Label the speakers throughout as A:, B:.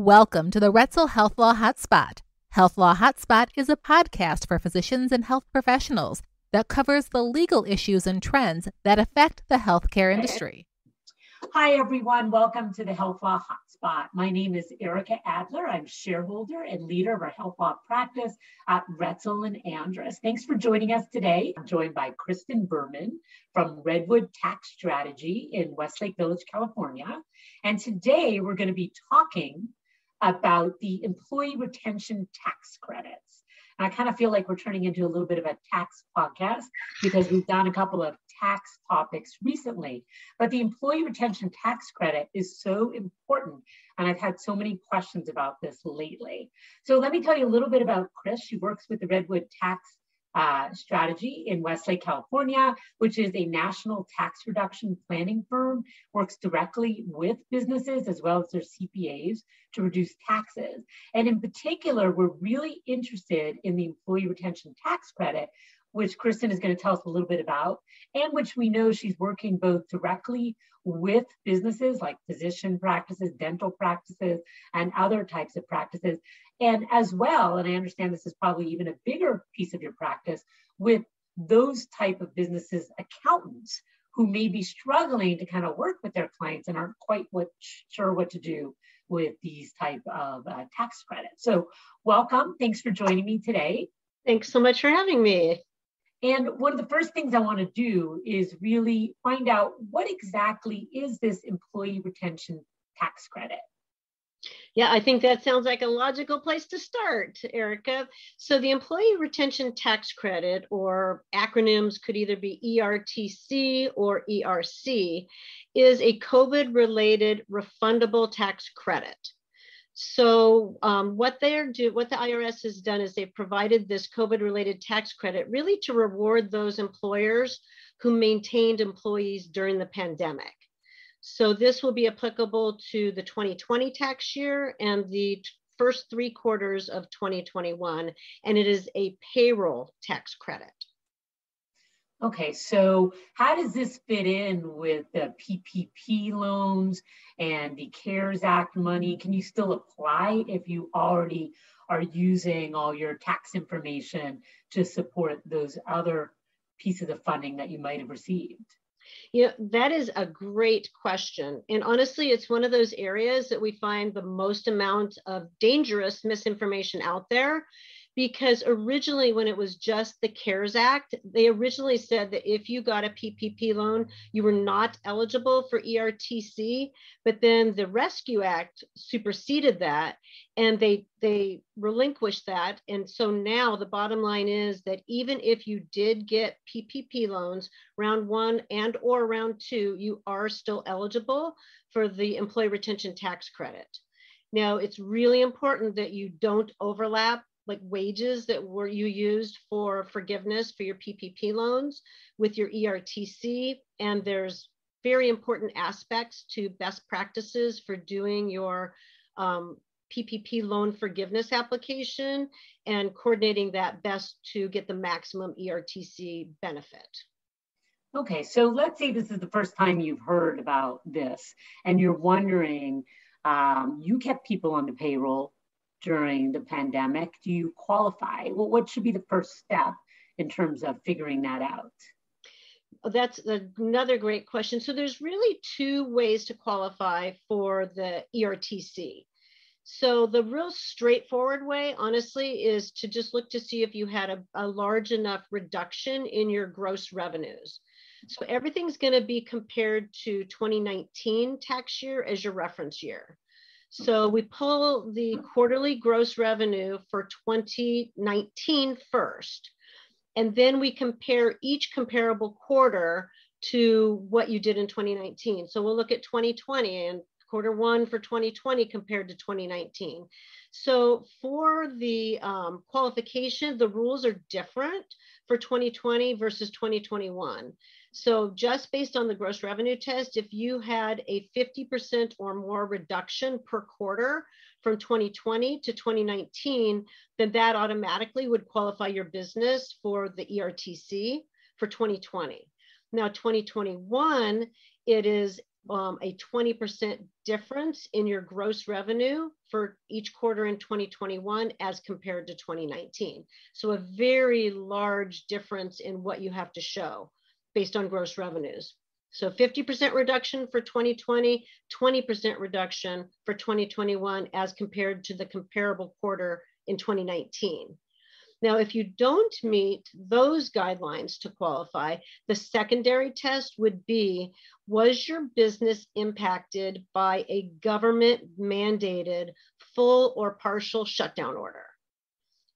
A: Welcome to the Roetzel HealthLaw HotSpot. HealthLaw HotSpot is a podcast for physicians and health professionals that covers the legal issues and trends that affect the healthcare industry.
B: Hi, everyone. Welcome to the HealthLaw HotSpot. My name is Ericka Adler. I'm shareholder and leader of our HealthLaw practice at Roetzel and Ericka. Thanks for joining us today. I'm joined by Christen Berman from Redwood Tax Strategy in Westlake Village, California. And today we're going to be talking about the employee retention tax credits. And I kind of feel like we're turning into a little bit of a tax podcast because we've done a couple of tax topics recently, but the employee retention tax credit is so important. And I've had so many questions about this lately. So let me tell you a little bit about Chris. She works with the Redwood Tax Strategy in Westlake, California, which is a national tax reduction planning firm, works directly with businesses as well as their CPAs to reduce taxes. And in particular, we're really interested in the employee retention tax credit, which Christen is going to tell us a little bit about, and which we know she's working both directly with businesses like physician practices, dental practices, and other types of practices. And as well, and I understand this is probably even a bigger piece of your practice, with those type of businesses, accountants who may be struggling to kind of work with their clients and aren't quite sure what to do with these type of tax credits. So welcome. Thanks for joining me today.
C: Thanks so much for having me.
B: And one of the first things I want to do is really find out what exactly is this employee retention tax credit?
C: Yeah, I think that sounds like a logical place to start, Ericka. So the employee retention tax credit, or acronyms could either be ERTC or ERC, is a COVID-related refundable tax credit. So what the IRS has done is they've provided this COVID-related tax credit really to reward those employers who maintained employees during the pandemic. So this will be applicable to the 2020 tax year and the first 3 quarters of 2021, and it is a payroll tax credit.
B: Okay, so how does this fit in with the PPP loans and the CARES Act money? Can you still apply if you already are using all your tax information to support those other pieces of funding that you might have received?
C: Yeah, that is a great question. And honestly, it's one of those areas that we find the most amount of dangerous misinformation out there. Because originally, when it was just the CARES Act, they originally said that if you got a PPP loan, you were not eligible for ERTC. But then the Rescue Act superseded that, and they relinquished that. And so now the bottom line is that even if you did get PPP loans, round 1 and or round 2, you are still eligible for the employee retention tax credit. Now, it's really important that you don't overlap like wages that you used for forgiveness for your PPP loans with your ERTC. And there's very important aspects to best practices for doing your PPP loan forgiveness application and coordinating that best to get the maximum ERTC benefit.
B: Okay, so let's say this is the first time you've heard about this and you're wondering, you kept people on the payroll during the pandemic. Do you qualify? Well, what should be the first step in terms of figuring that out?
C: That's another great question. So there's really 2 ways to qualify for the ERTC. So the real straightforward way, honestly, is to just look to see if you had a large enough reduction in your gross revenues. So everything's going to be compared to 2019 tax year as your reference year. So we pull the quarterly gross revenue for 2019 first, and then we compare each comparable quarter to what you did in 2019. So we'll look at 2020 and quarter 1 for 2020 compared to 2019. So for the qualification, the rules are different for 2020 versus 2021. So just based on the gross revenue test, if you had a 50% or more reduction per quarter from 2020 to 2019, then that automatically would qualify your business for the ERTC for 2020. Now, 2021, it is a 20% difference in your gross revenue for each quarter in 2021 as compared to 2019. So a very large difference in what you have to show based on gross revenues. So 50% reduction for 2020, 20% reduction for 2021 as compared to the comparable quarter in 2019. Now, if you don't meet those guidelines to qualify, the secondary test would be, was your business impacted by a government mandated full or partial shutdown order?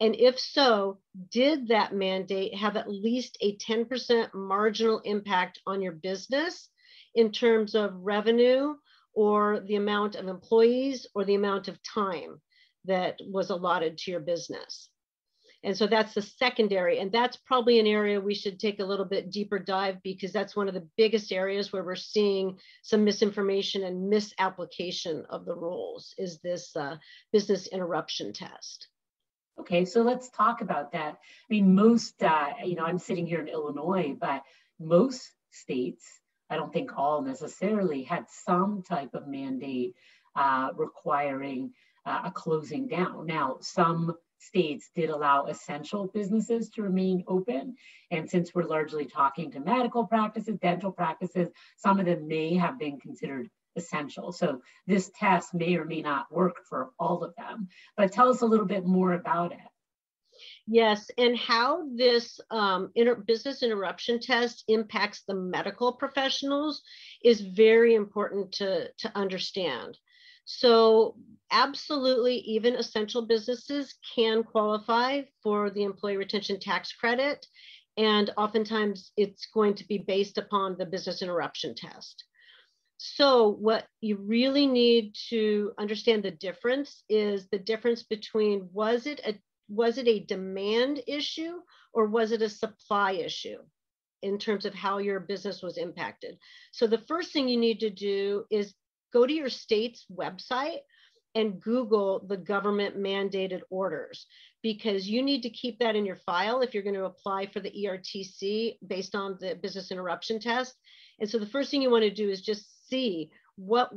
C: And if so, did that mandate have at least a 10% marginal impact on your business in terms of revenue or the amount of employees or the amount of time that was allotted to your business? And so that's the secondary, and that's probably an area we should take a little bit deeper dive, because that's one of the biggest areas where we're seeing some misinformation and misapplication of the rules, is this business interruption test.
B: Okay, so let's talk about that. I mean, most, I'm sitting here in Illinois, but most states, I don't think all necessarily, had some type of mandate requiring a closing down. Now, some states did allow essential businesses to remain open. And since we're largely talking to medical practices, dental practices, some of them may have been considered essential. So this test may or may not work for all of them. But tell us a little bit more about it.
C: Yes, and how this business interruption test impacts the medical professionals is very important to understand. So absolutely, even essential businesses can qualify for the employee retention tax credit. And oftentimes it's going to be based upon the business interruption test. So what you really need to understand the difference is the difference between, was it a demand issue or was it a supply issue in terms of how your business was impacted? So the first thing you need to do is go to your state's website and Google the government mandated orders, because you need to keep that in your file if you're going to apply for the ERTC based on the business interruption test. And so the first thing you want to do is just see what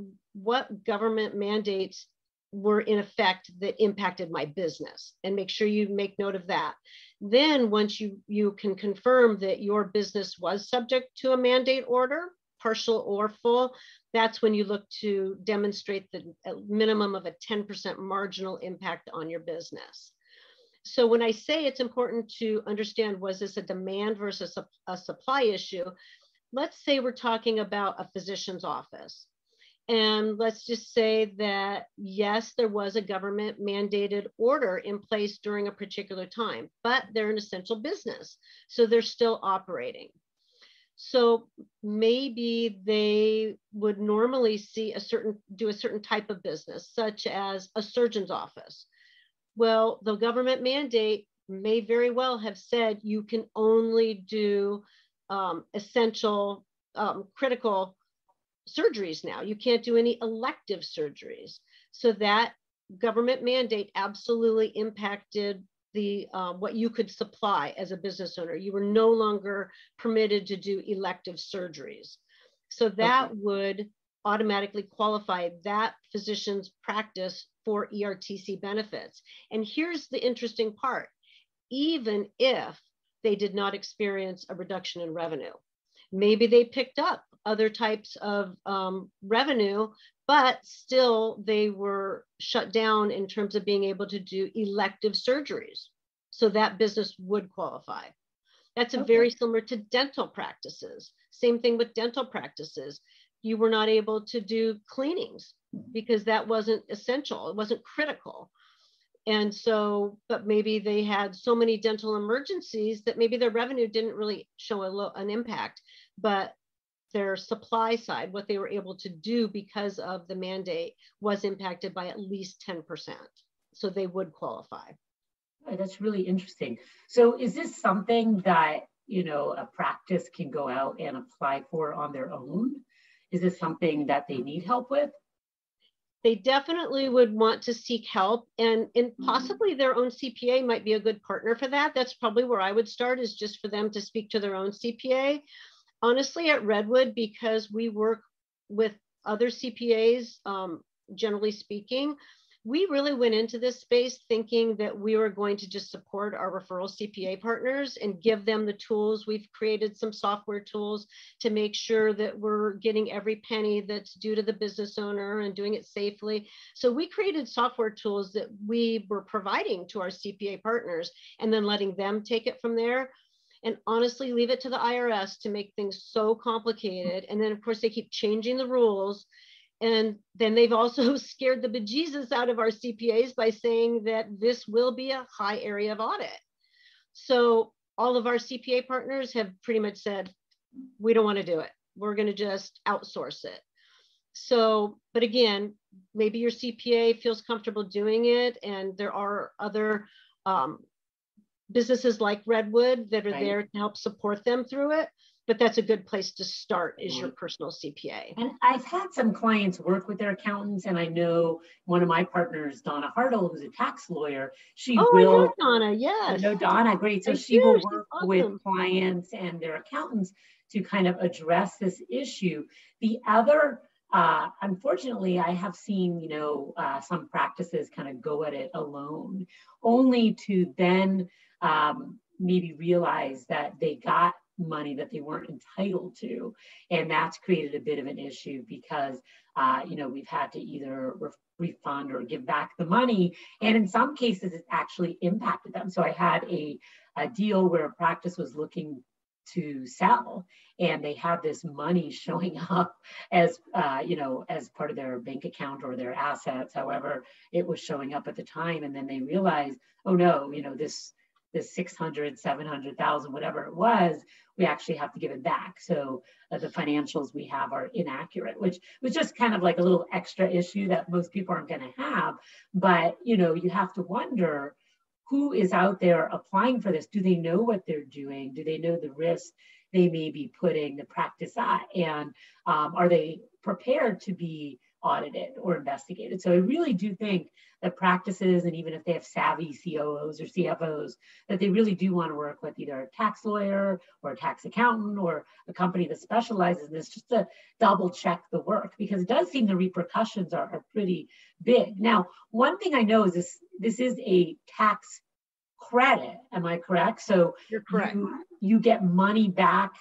C: government mandates were in effect that impacted my business, and make sure you make note of that. Then once you can confirm that your business was subject to a mandate order, partial or full, that's when you look to demonstrate the minimum of a 10% marginal impact on your business. So when I say it's important to understand, was this a demand versus a supply issue? Let's say we're talking about a physician's office. And let's just say that, yes, there was a government mandated order in place during a particular time, but they're an essential business, so they're still operating. So maybe they would normally do a certain type of business, such as a surgeon's office. Well, the government mandate may very well have said you can only do essential, critical surgeries now. You can't do any elective surgeries. So that government mandate absolutely impacted the what you could supply as a business owner. You were no longer permitted to do elective surgeries. So that would automatically qualify that physician's practice for ERTC benefits. And here's the interesting part. Even if they did not experience a reduction in revenue, maybe they picked up other types of revenue, but still they were shut down in terms of being able to do elective surgeries. So that business would qualify. That's very similar to dental practices. Same thing with dental practices. You were not able to do cleanings because that wasn't essential. It wasn't critical. And so, but maybe they had so many dental emergencies that maybe their revenue didn't really show an impact, but their supply side, what they were able to do because of the mandate, was impacted by at least 10%. So they would qualify.
B: That's really interesting. So is this something that, a practice can go out and apply for on their own? Is this something that they need help with?
C: They definitely would want to seek help, and possibly their own CPA might be a good partner for that. That's probably where I would start, is just for them to speak to their own CPA. Honestly, at Redwood, because we work with other CPAs, generally speaking, we really went into this space thinking that we were going to just support our referral CPA partners and give them the tools. We've created some software tools to make sure that we're getting every penny that's due to the business owner and doing it safely. So we created software tools that we were providing to our CPA partners and then letting them take it from there. And honestly, leave it to the IRS to make things so complicated. And then, of course, they keep changing the rules. And then they've also scared the bejesus out of our CPAs by saying that this will be a high area of audit. So all of our CPA partners have pretty much said, we don't want to do it. We're going to just outsource it. So, but again, maybe your CPA feels comfortable doing it. And there are other businesses like Redwood that are there to help support them through it. But that's a good place to start is your personal CPA.
B: And I've had some clients work with their accountants, and I know one of my partners, Donna Hartle, who's a tax lawyer, she will.
C: I know Donna, yes.
B: I know Donna, great. So she will work with clients and their accountants to kind of address this issue. The other, unfortunately, I have seen, some practices kind of go at it alone, only to then maybe realize that they got money that they weren't entitled to. And that's created a bit of an issue because, we've had to either refund or give back the money. And in some cases, it's actually impacted them. So I had a deal where a practice was looking to sell, and they had this money showing up as, as part of their bank account or their assets, however it was showing up at the time. And then they realized, oh no, this 600, 700,000, whatever it was, we actually have to give it back. So the financials we have are inaccurate, which was just kind of like a little extra issue that most people aren't going to have. But, you have to wonder who is out there applying for this. Do they know what they're doing? Do they know the risk they may be putting the practice at? And are they prepared to be audited or investigated? So I really do think that practices, and even if they have savvy COOs or CFOs, that they really do want to work with either a tax lawyer or a tax accountant or a company that specializes in this, just to double check the work, because it does seem the repercussions are pretty big. Now, one thing I know is this is a tax credit. Am I correct? So
C: you're correct.
B: You get money back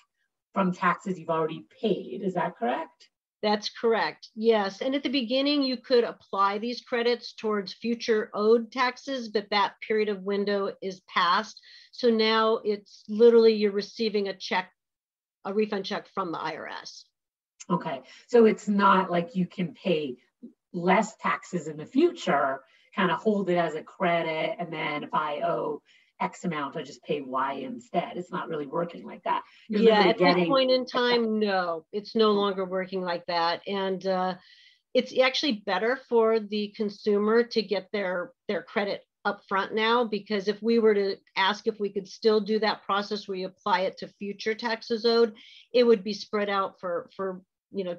B: from taxes you've already paid. Is that correct?
C: That's correct. Yes. And at the beginning, you could apply these credits towards future owed taxes, but that period of window is past. So now it's literally you're receiving a refund check from the IRS.
B: Okay. So it's not like you can pay less taxes in the future, kind of hold it as a credit, and then if I owe X amount, I just pay Y instead. It's not really working like that.
C: At this point in time, no, it's no longer working like that. And it's actually better for the consumer to get their credit up front now, because if we were to ask if we could still do that process where you apply it to future taxes owed, it would be spread out for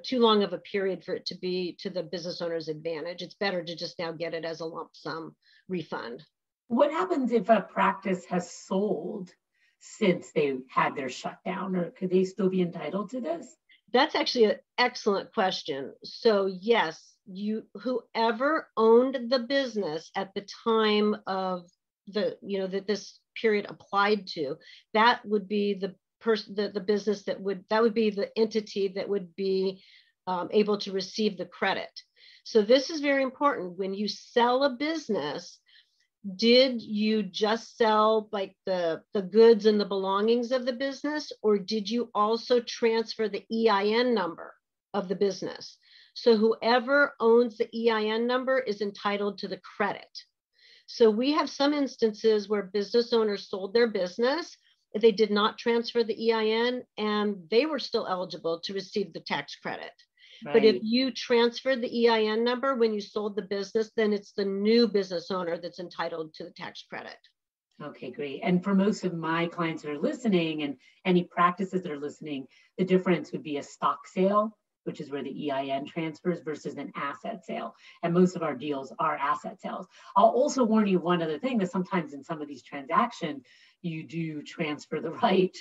C: too long of a period for it to be to the business owner's advantage. It's better to just now get it as a lump sum refund.
B: What happens if a practice has sold since they had their shutdown, or could they still be entitled to this?
C: That's actually an excellent question. So yes, whoever owned the business at the time of that this period applied to, that would be the business that would be the entity that would be able to receive the credit. So this is very important. When you sell a business, did you just sell like the goods and the belongings of the business, or did you also transfer the EIN number of the business? So whoever owns the EIN number is entitled to the credit. So we have some instances where business owners sold their business, they did not transfer the EIN, and they were still eligible to receive the tax credit. Right. But if you transferred the EIN number when you sold the business, then it's the new business owner that's entitled to the tax credit.
B: Okay, great. And for most of my clients that are listening, and any practices that are listening, the difference would be a stock sale which is where the EIN transfers, versus an asset sale. And most of our deals are asset sales. I'll also warn you one other thing, that sometimes in some of these transactions, you do transfer the right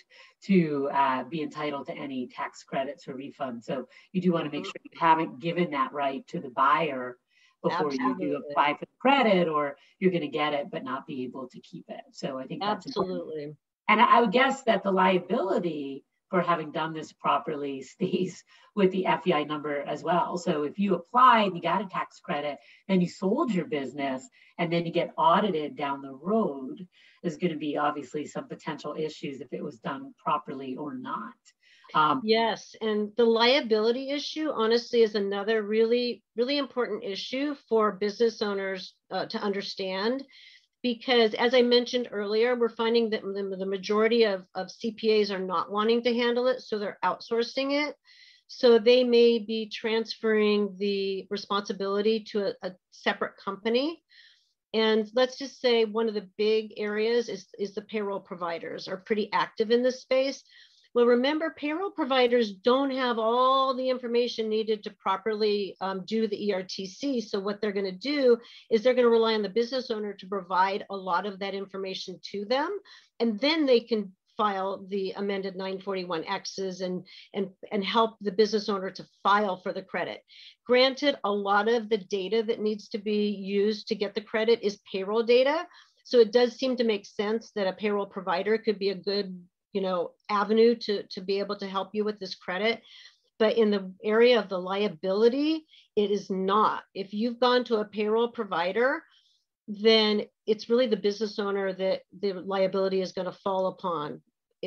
B: to be entitled to any tax credits or refunds. So you do want to make sure you haven't given that right to the buyer before you do apply for the credit, or you're going to get it but not be able to keep it. So I think that's important. And I would guess that the liability for having done this properly stays with the FEI number as well. So if you applied, you got a tax credit, then you sold your business, and then you get audited down the road, there's going to be obviously some potential issues if it was done properly or not.
C: Yes, and the liability issue, honestly, is another really, really important issue for business owners to understand. Because as I mentioned earlier, we're finding that the majority of CPAs are not wanting to handle it, so they're outsourcing it. So they may be transferring the responsibility to a separate company. And let's just say one of the big areas is the payroll providers are pretty active in this space. Well, remember, payroll providers don't have all the information needed to properly do the ERTC. So what they're going to do is they're going to rely on the business owner to provide a lot of that information to them. And then they can file the amended 941Xs and help the business owner to file for the credit. Granted, a lot of the data that needs to be used to get the credit is payroll data. So it does seem to make sense that a payroll provider could be a good avenue to be able to help you with this credit. But in the area of the liability, it is not. If you've gone to a payroll provider, then it's really the business owner that the liability is going to fall upon,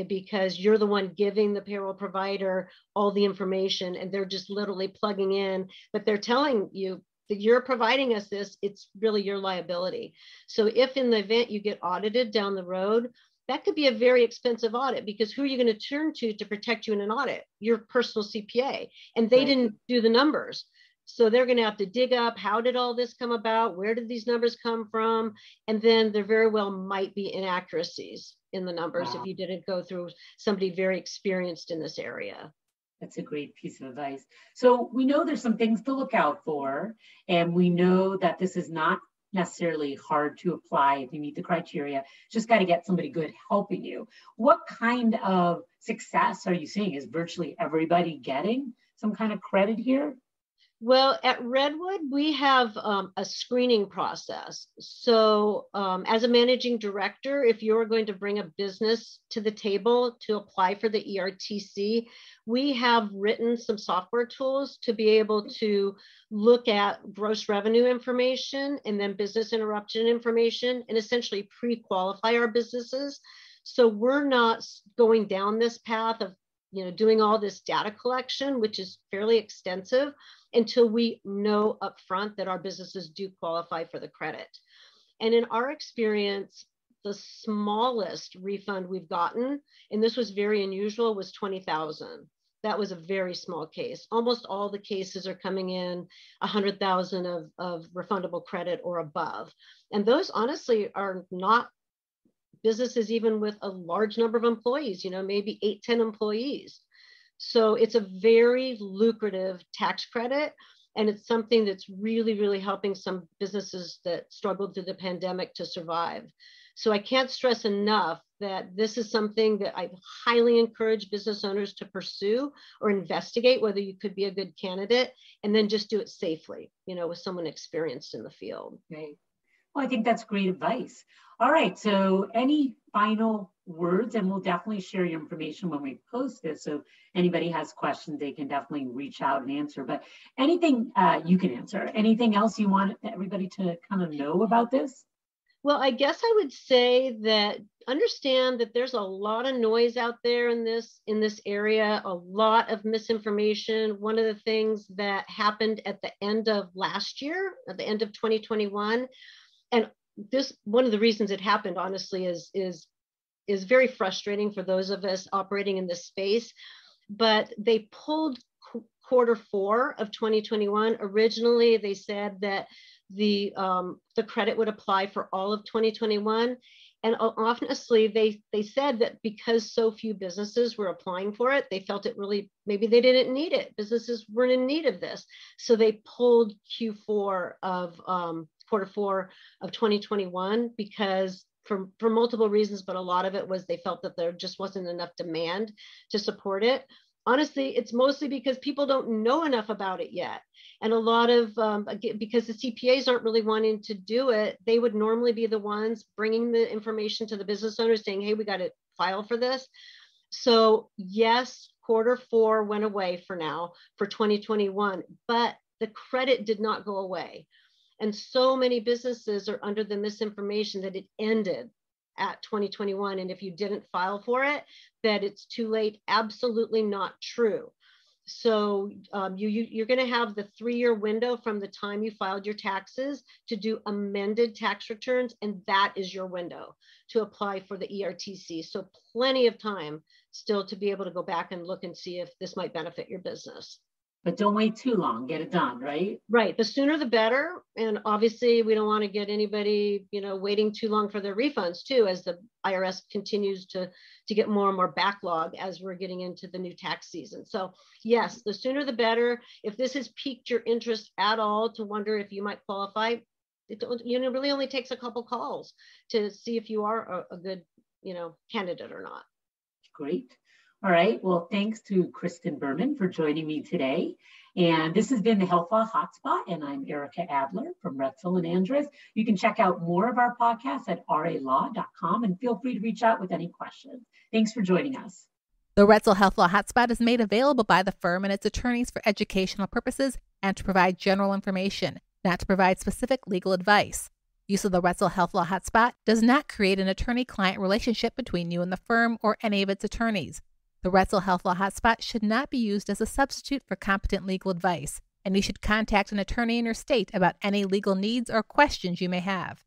C: because you're the one giving the payroll provider all the information, and they're just literally plugging in, but they're telling you that you're providing us this, it's really your liability. So if in the event you get audited down the road, that could be a very expensive audit, because who are you going to turn to protect you in an audit? Your personal CPA, and they didn't do the numbers. So they're going to have to dig up, how did all this come about? Where did these numbers come from? And then there very well might be inaccuracies in the numbers if you didn't go through somebody very experienced in this area.
B: That's a great piece of advice. So we know there's some things to look out for, and we know that this is not necessarily hard to apply if you meet the criteria. Just got to get somebody good helping you. What kind of success are you seeing? Is virtually everybody getting some kind of credit here?
C: Well, at Redwood, we have a screening process. So as a managing director, if you're going to bring a business to the table to apply for the ERTC, we have written some software tools to be able to look at gross revenue information and then business interruption information and essentially pre-qualify our businesses. So we're not going down this path of doing all this data collection, which is fairly extensive, until we know upfront that our businesses do qualify for the credit. And in our experience, the smallest refund we've gotten, and this was very unusual, was $20,000. That was a very small case. Almost all the cases are coming in $100,000 of refundable credit or above. And those honestly are not businesses even with a large number of employees, maybe 8-10 employees. So it's a very lucrative tax credit, and it's something that's really, really helping some businesses that struggled through the pandemic to survive. So I can't stress enough that this is something that I highly encourage business owners to pursue or investigate whether you could be a good candidate, and then just do it safely, with someone experienced in the field.
B: Right. Well, I think that's great advice. All right, so any final words? And we'll definitely share your information when we post this. So anybody has questions, they can definitely reach out and answer. But anything you can answer. Anything else you want everybody to kind of know about this?
C: Well, I guess I would say that understand that there's a lot of noise out there in this area, a lot of misinformation. One of the things that happened at the end of last year, at the end of 2021, and this, one of the reasons it happened, honestly, is very frustrating for those of us operating in this space. But they pulled Q4 of 2021. Originally, they said that the credit would apply for all of 2021. And honestly, they said that because so few businesses were applying for it, they felt it really, maybe they didn't need it. Businesses weren't in need of this. So they pulled quarter 4 of 2021 because for multiple reasons, but a lot of it was they felt that there just wasn't enough demand to support it. Honestly, it's mostly because people don't know enough about it yet. And a lot of, because the CPAs aren't really wanting to do it, they would normally be the ones bringing the information to the business owners saying, hey, we got to file for this. So yes, quarter 4 went away for now for 2021, but the credit did not go away. And so many businesses are under the misinformation that it ended at 2021. And if you didn't file for it, that it's too late. Absolutely not true. So you're going to have the 3-year window from the time you filed your taxes to do amended tax returns. And that is your window to apply for the ERTC. So plenty of time still to be able to go back and look and see if this might benefit your business.
B: But don't wait too long, get it done, right?
C: Right. The sooner the better. And obviously we don't want to get anybody, waiting too long for their refunds too, as the IRS continues to get more and more backlog as we're getting into the new tax season. So yes, the sooner the better. If this has piqued your interest at all to wonder if you might qualify, it really only takes a couple calls to see if you are a good, candidate or not.
B: Great. All right. Well, thanks to Christen Berman for joining me today. And this has been the HealthLaw Hotspot, and I'm Ericka Adler from Roetzel and Andrus. You can check out more of our podcasts at ralaw.com and feel free to reach out with any questions. Thanks for joining us.
A: The Roetzel HealthLaw Hotspot is made available by the firm and its attorneys for educational purposes and to provide general information, not to provide specific legal advice. Use of the Roetzel HealthLaw Hotspot does not create an attorney-client relationship between you and the firm or any of its attorneys. The Roetzel HealthLaw Hotspot should not be used as a substitute for competent legal advice, and you should contact an attorney in your state about any legal needs or questions you may have.